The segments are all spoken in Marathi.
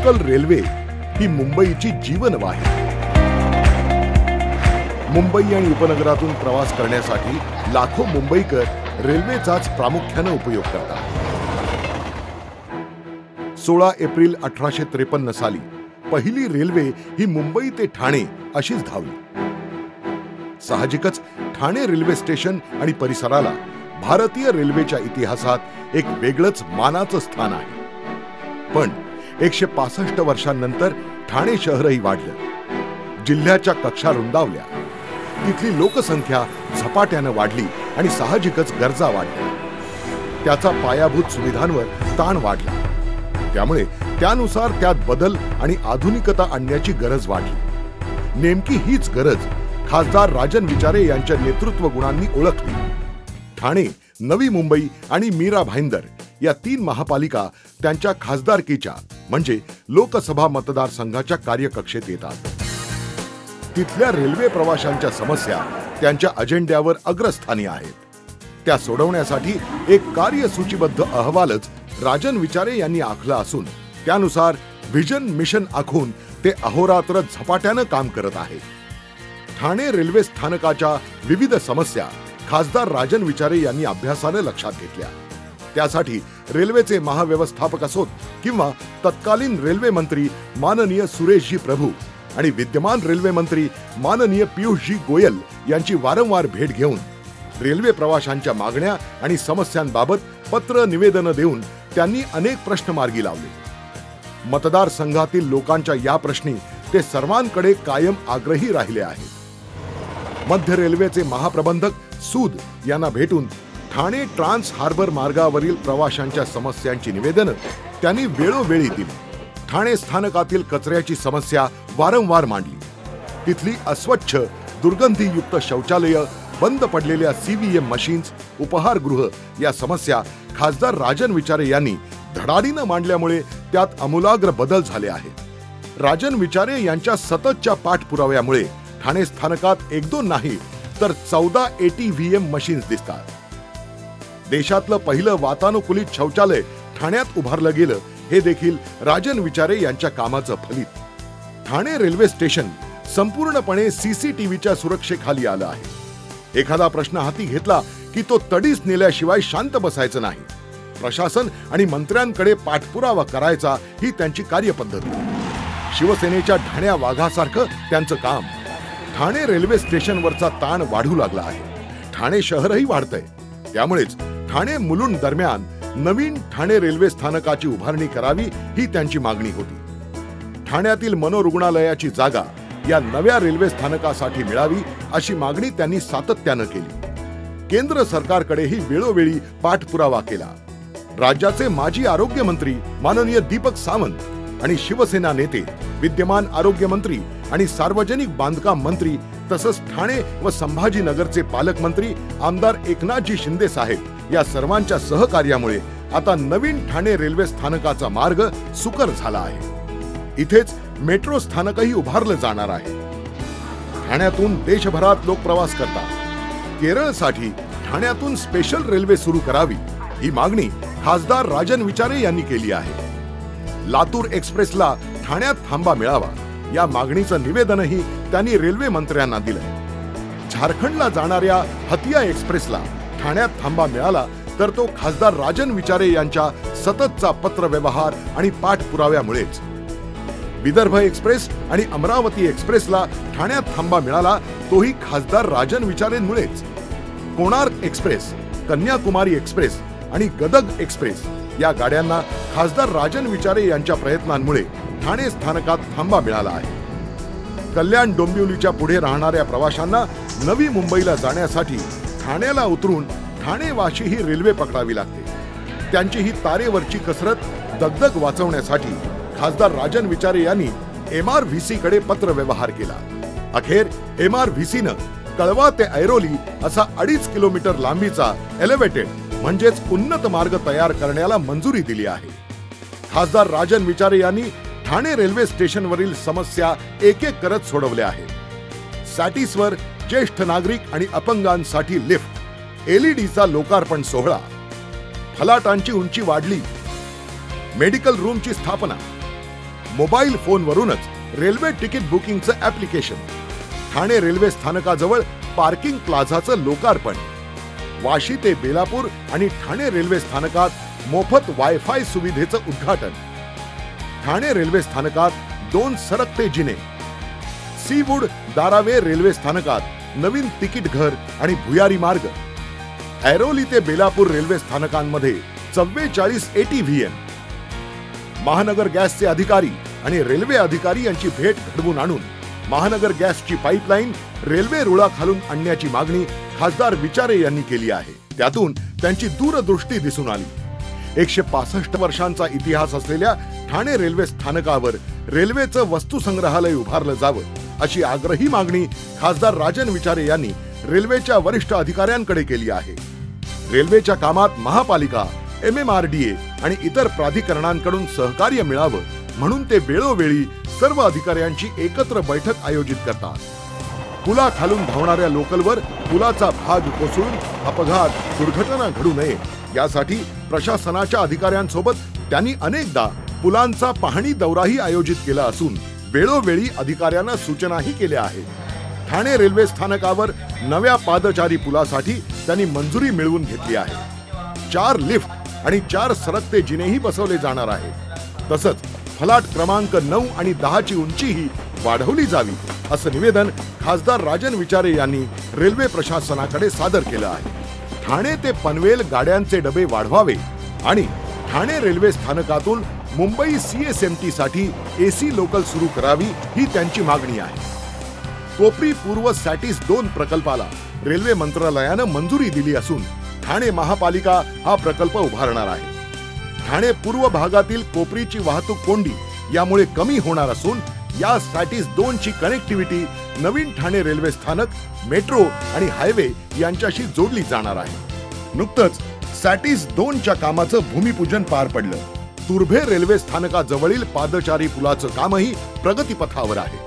लोकल रेल्वे ही मुंबईची जीवनवाहिनी। मुंबई आणि उपनगरातून प्रवास करण्यासाठी लाखो मुंबईकर रेल्वेचाच प्रामुख्याने उपयोग करतात। 16 एप्रिल 1853 साली पहिली रेल्वे ही मुंबई ते ठाणे अशीच धावली। साहजिकच ठाणे रेल्वे स्टेशन आणि परिसराला भारतीय रेल्वेच्या इतिहासात एक वेगळंच मानाचं स्थान आहे। पण 165 वर्षांनंतर ठाणे शहरही वाढलं, जिल्ह्याच्या कक्षा रुंदावल्या, तिथली लोकसंख्या झपाट्यानं वाढली आणि साहजिकच गरजा वाढल्या। त्याचा पायाभूत सुविधांवर ताण वाढला, त्यामुळे त्यानुसार त्यात बदल आणि आधुनिकता आणण्याची गरज वाढली। नेमकी हीच गरज खासदार राजन विचारे यांच्या नेतृत्व गुणांनी ओळखली। ठाणे, नवी मुंबई आणि मीरा भाईंदर या 3 महापालिका त्यांच्या खासदारकीच्या म्हणजे लोकसभा मतदारसंघाच्या कार्यकक्षेत येतात। तिथल्या रेल्वे प्रवाशांच्या समस्या त्यांच्या अजेंड्यावर अग्रस्थानी आहेत। त्या सोडवण्यासाठी एक कार्यसूचीबद्ध अहवालच राजन विचारे यांनी आखला असून त्यानुसार व्हिजन मिशन आखून ते अहोरात्र झपाट्यानं काम करत आहेत। ठाणे रेल्वे स्थानकाच्या विविध समस्या खासदार राजन विचारे यांनी अभ्यासाने लक्षात घेतल्या। त्यासाठी रेल्वेचे महाव्यवस्थापक असोत किंवा तत्कालीन रेल्वे मंत्री माननीय सुरेशजी प्रभू आणि विद्यमान रेल्वे मंत्री माननीय पीयूषजी गोयल यांची वारंवार भेट घेऊन रेल्वे प्रवाशांच्या मागण्या आणि समस्यांबाबत पत्र निवेदन देऊन त्यांनी अनेक प्रश्न मार्गी लावले। मतदारसंघातील लोकांच्या या प्रश्नी ते सर्वांकडे कायम आग्रही राहिले आहेत। मध्य रेल्वेचे महाप्रबंधक सूद यांना भेटून ठाणे ट्रान्स हार्बर मार्गावरील प्रवाशांच्या समस्यांची निवेदनं त्यांनी वेळोवेळी दिली। ठाणे स्थानकातील कचऱ्याची समस्या वारंवार मांडली। तिथली अस्वच्छ, दुर्गंधीयुक्त शौचालय, बंद पडलेल्या CVM मशीन्स, उपहारगृह या समस्या खासदार राजन विचारे यांनी धडाडीनं मांडल्यामुळे त्यात आमूलाग्र बदल झाले आहेत। राजन विचारे यांच्या सततच्या पाठपुराव्यामुळे ठाणे स्थानकात 1-2 नाही तर 14 ATVM मशीन्स दिसतात। देशातलं पहिलं वातानुकूलित शौचालय ठाण्यात उभारलं गेलं हे देखील राजन विचारे यांच्या कामाचं फलित। ठाणे रेल्वे स्टेशन संपूर्णपणे CCTVच्या सुरक्षेखाली आलं आहे। एखादा प्रश्न हाती घेतला की तो तडीस नेल्याशिवाय शांत बसायचं नाही। प्रशासन आणि मंत्र्यांकडे पाठपुरावा करायचा ही त्यांची कार्यपद्धती। शिवसेनेच्या ढाण्या वाघासारखं त्यांचं काम। ठाणे रेल्वे स्टेशनवरचा ताण वाढू लागला आहे। ठाणे शहरही वाढतंय, त्यामुळेच ठाणे मुलुंड दरम्यान नवीन ठाणे रेल्वे स्थानकाची उभारणी करावी ही त्यांची मागणी होती। ठाण्यातील मनोरुग्णालयाची जागा या नव्या रेल्वे स्थानकासाठी मिळावी अशी मागणी त्यांनी सातत्यानं केली। केंद्र सरकारकडेही वेळोवेळी पाठपुरावा केला। राज्याचे माजी आरोग्य मंत्री माननीय दीपक सावंत आणि शिवसेना नेते, विद्यमान आरोग्य मंत्री आणि सार्वजनिक बांधकाम मंत्री तसंच ठाणे व संभाजीनगरचे पालकमंत्री आमदार एकनाथजी शिंदे साहेब या सर्वांच्या सहकार्यामुळे आता नवीन ठाणे रेल्वे स्थानकाचा मार्ग सुकर झाला आहे। इथेच मेट्रो स्थानकही उभारलं जाणार आहे। ठाण्यातून देशभरात लोक प्रवास करतात। केरळसाठी ठाण्यातून स्पेशल रेल्वे सुरू करावी ही मागणी खासदार राजन विचारे यांनी केली आहे। लातूर एक्सप्रेसला ठाण्यात थांबा मिळावा या मागणीचं निवेदनही त्यांनी रेल्वे मंत्र्यांना दिलंय। झारखंडला जाणाऱ्या हतिया एक्सप्रेसला ठाण्यात थांबा मिळाला तर तो खासदार राजन विचारे यांच्या सततचा पत्रव्यवहार आणि पाठपुराव्यामुळेच। विदर्भ एक्सप्रेस आणि अमरावती एक्सप्रेसला ठाण्यात थांबा मिळाला तोही खासदार राजन विचारेंमुळेच। कोणार्क एक्सप्रेस, कन्याकुमारी एक्सप्रेस आणि गदग एक्सप्रेस या गाड्यांना खासदार राजन विचारे यांच्या प्रयत्नांमुळे ठाणे स्थानकात थांबा मिळाला आहे। कल्याण डोंबिवलीच्या पुढे राहणाऱ्या प्रवाशांना नवी मुंबईला जाण्यासाठी ठाण्याला उतरून ठाणे वाशी ही रेल्वे पकडावी लागते। त्यांची ही तारेवरची कसरत दगदग वाचवण्यासाठी खासदार राजन विचारे यांनी MRVC कडे पत्र व्यवहार केला। अखेर MRVCनं कळवा ते ऐरोली असा 2.5 किलोमीटर लांबीचा एलिव्हेटेड म्हणजेच उन्नत मार्ग तयार करण्याला मंजुरी दिली आहे। खासदार राजन विचारे यांनी ठाणे रेल्वे स्टेशनवरील समस्या एक एक करत सोडवल्या आहेत। सॅटिसवर ज्येष्ठ नागरिक आणि अपंगांसाठी लिफ्ट, LED लोकार्पण सोहळा, फलाटांची उंची वाढली, मेडिकल रूमची स्थापना, मोबाईल फोनवरूनच रेल्वे तिकीट बुकिंगचं ऍप्लिकेशन, ठाणे रेल्वे स्थानकाजवळ पार्किंग प्लाझाचं लोकार्पण, वाशी ते बेलापूर आणि ठाणे रेल्वे स्थानकात मोफत वायफाय सुविधेचं उद्घाटन, ठाणे रेल्वे स्थानकात 2 सरकते जिने, सीवूड दारावे रेल्वे स्थानकात नवीन तिकीट घर आणि भुयारी मार्ग, ऐरोली ते बेलापूर रेल्वे स्थानकांमध्ये 44 ATVM, महानगर गॅसचे अधिकारी आणि रेल्वे अधिकारी यांची भेट घडवून आणून महानगर गॅसची पाईपलाईन रेल्वे रुळाखालून आणण्याची मागणी खासदार विचारे यांनी केली आहे. त्यातून त्यांची दूरदृष्टी दिसून आली. 165 वर्षांचा इतिहास असलेल्या ठाणे रेल्वे स्थानकावर रेल्वेचं वस्तुसंग्रहालय उभारलं जावं अशी आग्रही मागणी खासदार राजन विचारे यांनी रेल्वेच्या वरिष्ठ अधिकाऱ्यांकडे केली आहे. रेल्वेच्या कामात महापालिका, MMRDA आणि इतर प्राधिकरणांकडून सहकार्य मिळावं म्हणून ते वेळोवेळी सर्व अधिकाऱ्यांची एकत्र बैठक आयोजित करतात. पुलाखालून धावणाऱ्या लोकलवर पुलाचा भाग कोसळून अपघात, दुर्घटना घडू नये यासाठी प्रशासनाच्या अधिकाऱ्यांसोबत त्यांनी अनेकदा पुलांचा पाहणी दौराही आयोजित केला असून वेळोवेळी अधिकाऱ्यांना सूचनाही केल्या आहेत. ठाणे रेल्वे स्थानकावर नव्या पादचारी पुलासाठी त्यांनी मंजुरी मिळवून घेतली आहे. 4 लिफ्ट आणि 4 सरकते जिनेही बसवले जाणार आहेत. तसंच फलाट क्रमांक 9 आणि 10 ची उंचीही वाढवली जावी असं निवेदन खासदार राजन विचारे यांनी रेल्वे प्रशासनाकडे सादर केलं आहे. ठाणे ते पनवेल गाड्यांचे डबे वाढवावे आणि ठाणे रेल्वे स्थानकातून मुंबई CSMT साठी AC लोकल सुरू करावी ही त्यांची मागणी आहे. कोपरी पूर्व सॅटिस 2 प्रकल्पाला रेल्वे मंत्रालयानं मंजुरी दिली असून ठाणे महापालिका हा प्रकल्प उभारणार आहे. ठाणे पूर्व भागातील कोपरीची वाहतूक कोंडी यामुळे कमी होणार असून या सॅटिस 2 ची कनेक्टिव्हिटी नवीन ठाणे रेल्वे स्थानक, मेट्रो आणि हायवे यांच्याशी जोडली जाणार आहे. नुकतंच सॅटिस 2 च्या कामाचं भूमिपूजन पार पडलं. तुर्भे रेल्वे स्थानकाजवळील पादचारी पुलाचं कामही प्रगतीपथावर आहे.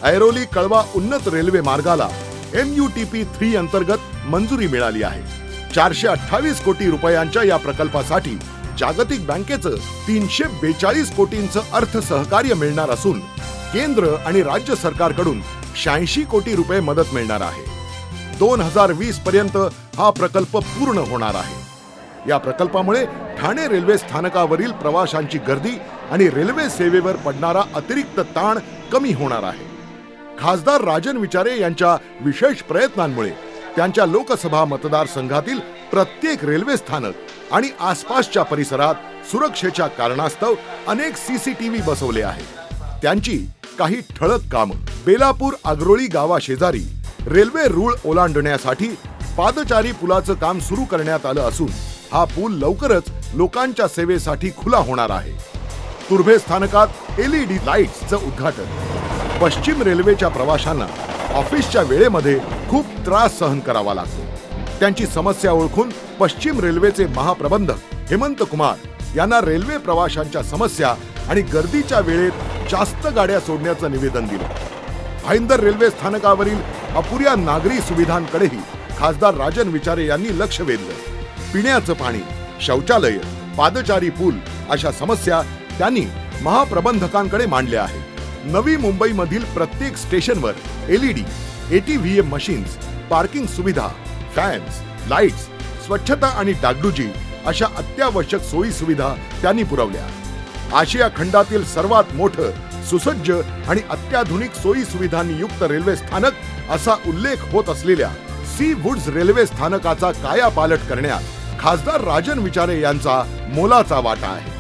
ऐरोली कळवा उन्नत रेल्वे मार्गाला MUTP 3 अंतर्गत मंजुरी मिळाली आहे. 428 कोटी रुपयांच्या या प्रकल्पासाठी जागतिक बँकेचं 342 कोटींचं अर्थ सहकार्य मिळणार असून केंद्र आणि राज्य सरकारकडून 86 कोटी रुपये मदत मिळणार आहे. 2020 पर्यंत हा प्रकल्प पूर्ण होणार आहे. या प्रकल्पामुळे ठाणे रेल्वे स्थानकावरील प्रवाशांची गर्दी आणि रेल्वे सेवेवर पडणारा अतिरिक्त ताण कमी होणार आहे. खासदार राजन विचारे यांच्या विशेष प्रयत्नांमुळे त्यांच्या लोकसभा मतदारसंघातील प्रत्येक रेल्वे स्थानक आणि आसपासच्या परिसरात सुरक्षेच्या कारणास्तव अनेक CCTV बसवले आहेत. त्यांची काही ठळक कामं: बेलापूर आग्रोळी गावाशेजारी रेल्वे रूळ ओलांडण्यासाठी पादचारी पुलाचं काम सुरू करण्यात आलं असून हा पूल लवकरच लोकांच्या सेवेसाठी खुला होणार आहे. तुर्भे स्थानकात LED लाईट्सचं उद्घाटन. पश्चिम रेल्वेच्या प्रवाशांना ऑफिसच्या वेळेमध्ये खूप त्रास सहन करावा लागतो. त्यांची समस्या ओळखून पश्चिम रेल्वेचे महाप्रबंधक हेमंत कुमार यांना रेल्वे प्रवाशांच्या समस्या आणि गर्दीच्या वेळेत जास्त गाड्या सोडण्याचं निवेदन दिलं. भाईंदर रेल्वे स्थानकावरील अपुऱ्या नागरी सुविधांकडेही खासदार राजन विचारे यांनी लक्ष वेधलं. पिण्याचं पाणी, शौचालय, पादचारी पूल अशा समस्या त्यांनी महाप्रबंधकांकडे मांडल्या आहेत. नवी मुंबईमधील प्रत्येक स्टेशनवर LED, ATVM मशीन्स, पार्किंग सुविधा, फॅन्स, लाईट्स, स्वच्छता आणि डागडुजी अशा अत्यावश्यक सोयी सुविधा त्यांनी पुरवल्या. आशिया खंडातील सर्वात मोठं, सुसज्ज आणि अत्याधुनिक सोयी सुविधांनी युक्त रेल्वे स्थानक असा उल्लेख होत असलेल्या सीवूड्स रेल्वे स्थानकाचा कायापालट करण्यात खासदार राजन विचारे यांचा मोलाचा वाटा आहे.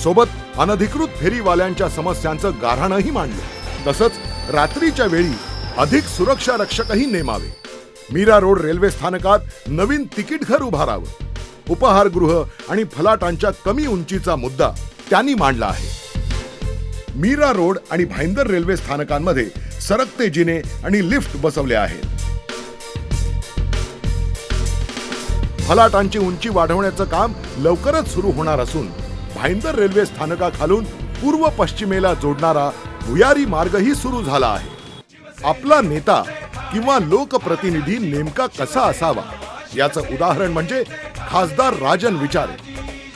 सोबत अनधिकृत फेरीवाल्यांच्या समस्यांचं गाऱ्हाणही मांडलं. तसंच रात्रीच्या वेळी अधिक सुरक्षा रक्षकही नेमावे. मीरा रोड रेल्वे स्थानकात नवीन तिकीट घर उभारावं. उपहारगृह आणि फलाटांच्या कमी उंचीचा मुद्दा त्यांनी मांडला आहे. मीरा रोड आणि भाईंदर रेल्वे स्थानकांमध्ये सरकते जिने आणि लिफ्ट बसवले आहेत. फलाटांची उंची वाढवण्याचं काम लवकरच सुरू होणार असून भाईंदर रेल्वे स्थानकाखालून पूर्व पश्चिमेला जोडणारा भुयारी मार्गही सुरू झाला आहे. आपला नेता किंवा लोकप्रतिनिधी नेमका कसा असावा याचं उदाहरण म्हणजे खासदार राजन विचारे.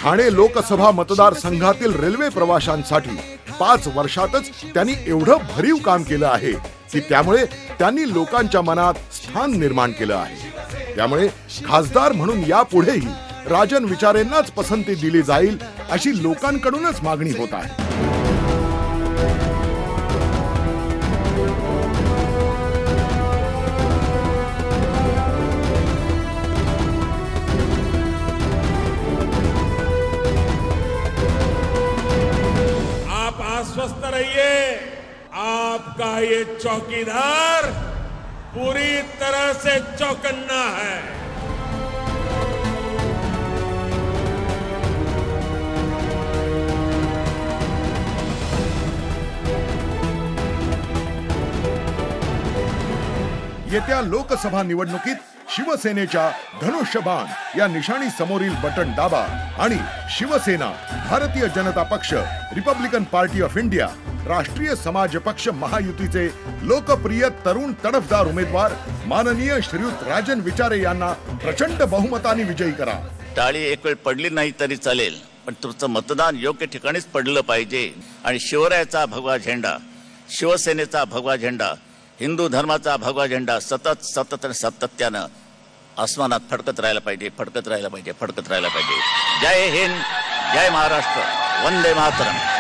ठाणे लोकसभा मतदारसंघातील रेल्वे प्रवाशांसाठी 5 वर्षातच त्यांनी एवढं भरीव काम केलं आहे की त्यामुळे त्यांनी लोकांच्या मनात स्थान निर्माण केलं आहे। त्यामुळे खासदार म्हणून यापुढेही राजन विचारेंनाच पसंती दिली जाईल अशी लोकांकडूनच मागणी होत आहे। आश्वस्त रहिए, आपका ये चौकीदार पूरी तरह से चौकन्ना है। येत्या लोकसभा निवडणुकीत शिवसेनेच्या धनुष्यबाण या निशाणी समोरील बटन दाबा आणि शिवसेना, भारतीय जनता पक्ष, रिपब्लिकन पार्टी ऑफ इंडिया, राष्ट्रीय समाज पक्ष महायुतीचे लोकप्रिय तरुण तडफदार उमेदवार माननीय श्रीयुत राजन विचारे यांना प्रचंड बहुमताने विजयी करा। टाळी एक वेळ पडली नाही तरी चालेल, पण तुमचं मतदान योग्य ठिकाणीच पडलं पाहिजे आणि शिवरायाचा भगवा झेंडा, शिवसेनेचा भगवा झेंडा, हिंदू धर्माचा भगवा झेंडा सतत आणि सातत्यानं आसमानात फडकत राहायला पाहिजे, फडकत राहायला पाहिजे, फडकत राहायला पाहिजे। जय हिंद, जय महाराष्ट्र, वंदे मातरम।